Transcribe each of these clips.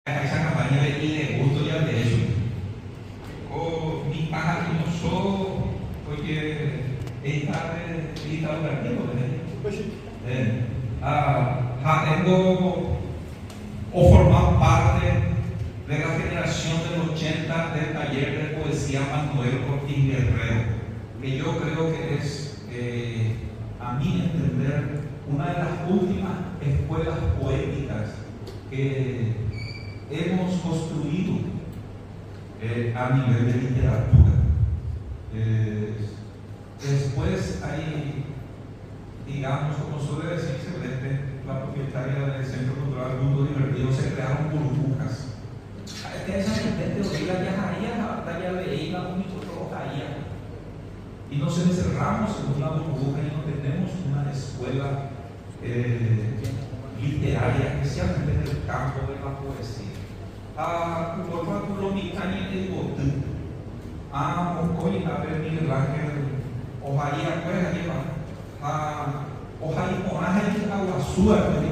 esa campaña de le gusto ya de eso. O mi paja que no so, porque esta organizado, tengo o formado parte de la generación del 80 del taller de poesía Manuel Ortiz Guerrero, que yo creo que es, a mi entender, una de las últimas escuelas poéticas que hemos construido a nivel de literatura. Después hay, digamos, como suele decirse, la propietaria del Centro Cultural Mundo Divertido, se crearon burbujas. Esa gente obliga viajaría a la batalla de Eila, un microtrojaría. Y nos encerramos en una burbuja y no tenemos una escuela literaria, especialmente en el campo de la poesía. Lo mitad de botu. Hoy a ver Miguel Ángel, ojalá pues lleva. Ojalá Monaje y Aguazúa, que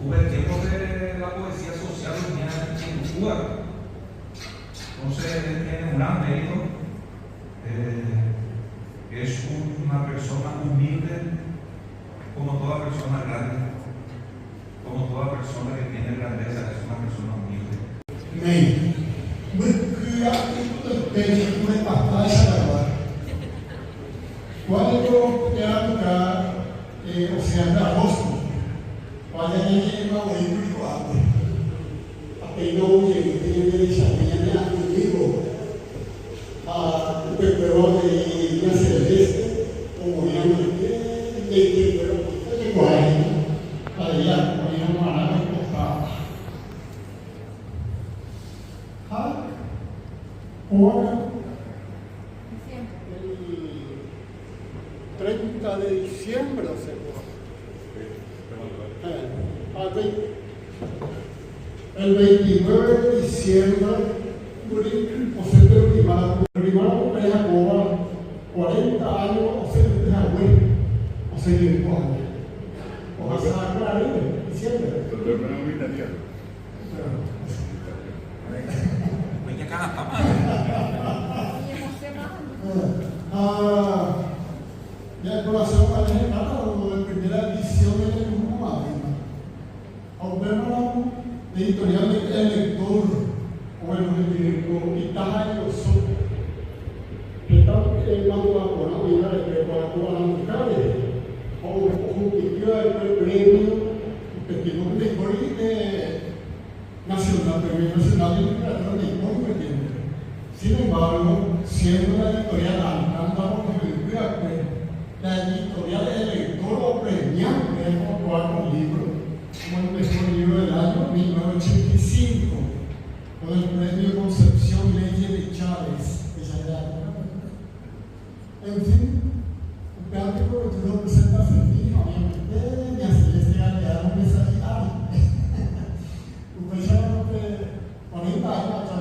hubo el tiempo de la poesía social en Cuba. Entonces él tiene un gran mérito. Es una persona humilde, como toda persona grande, como toda persona que tiene grandeza, es una persona humilde. Amém. Quando eu quero tocar Oceano de Agosto, olha a gente vai ouvir por quatro. Até não tem deixar minha amigo o peperão de minha celeste, o moreno de peperão de guarda, aí a morena marada cortada. Ahora, el 30 de diciembre, el 29 de diciembre, primero de Jacoba, 40 años, o sea, de Jacob, o sea, 5 años. O sea, claro, diciembre. Ya corazón para el catálogo de primera edición de Rumania. Observamos editorial El Lector, o el director Italia Soto. Está el mando a la vida de preparar a las mujeres, o compitió el premio, que tiene un lector nacional, premio nacional de literatura de Colombia. Sin embargo, siendo la editorial andamos con el cuidado, la editorial El Lector lo premiante como cuarto libro, como el mejor libro del año 1985, con el premio Concepción Leyes de Chávez, en fin, el teatro que tú presentas en mí, obviamente, y así les queda un mensaje. Usted ya 40 años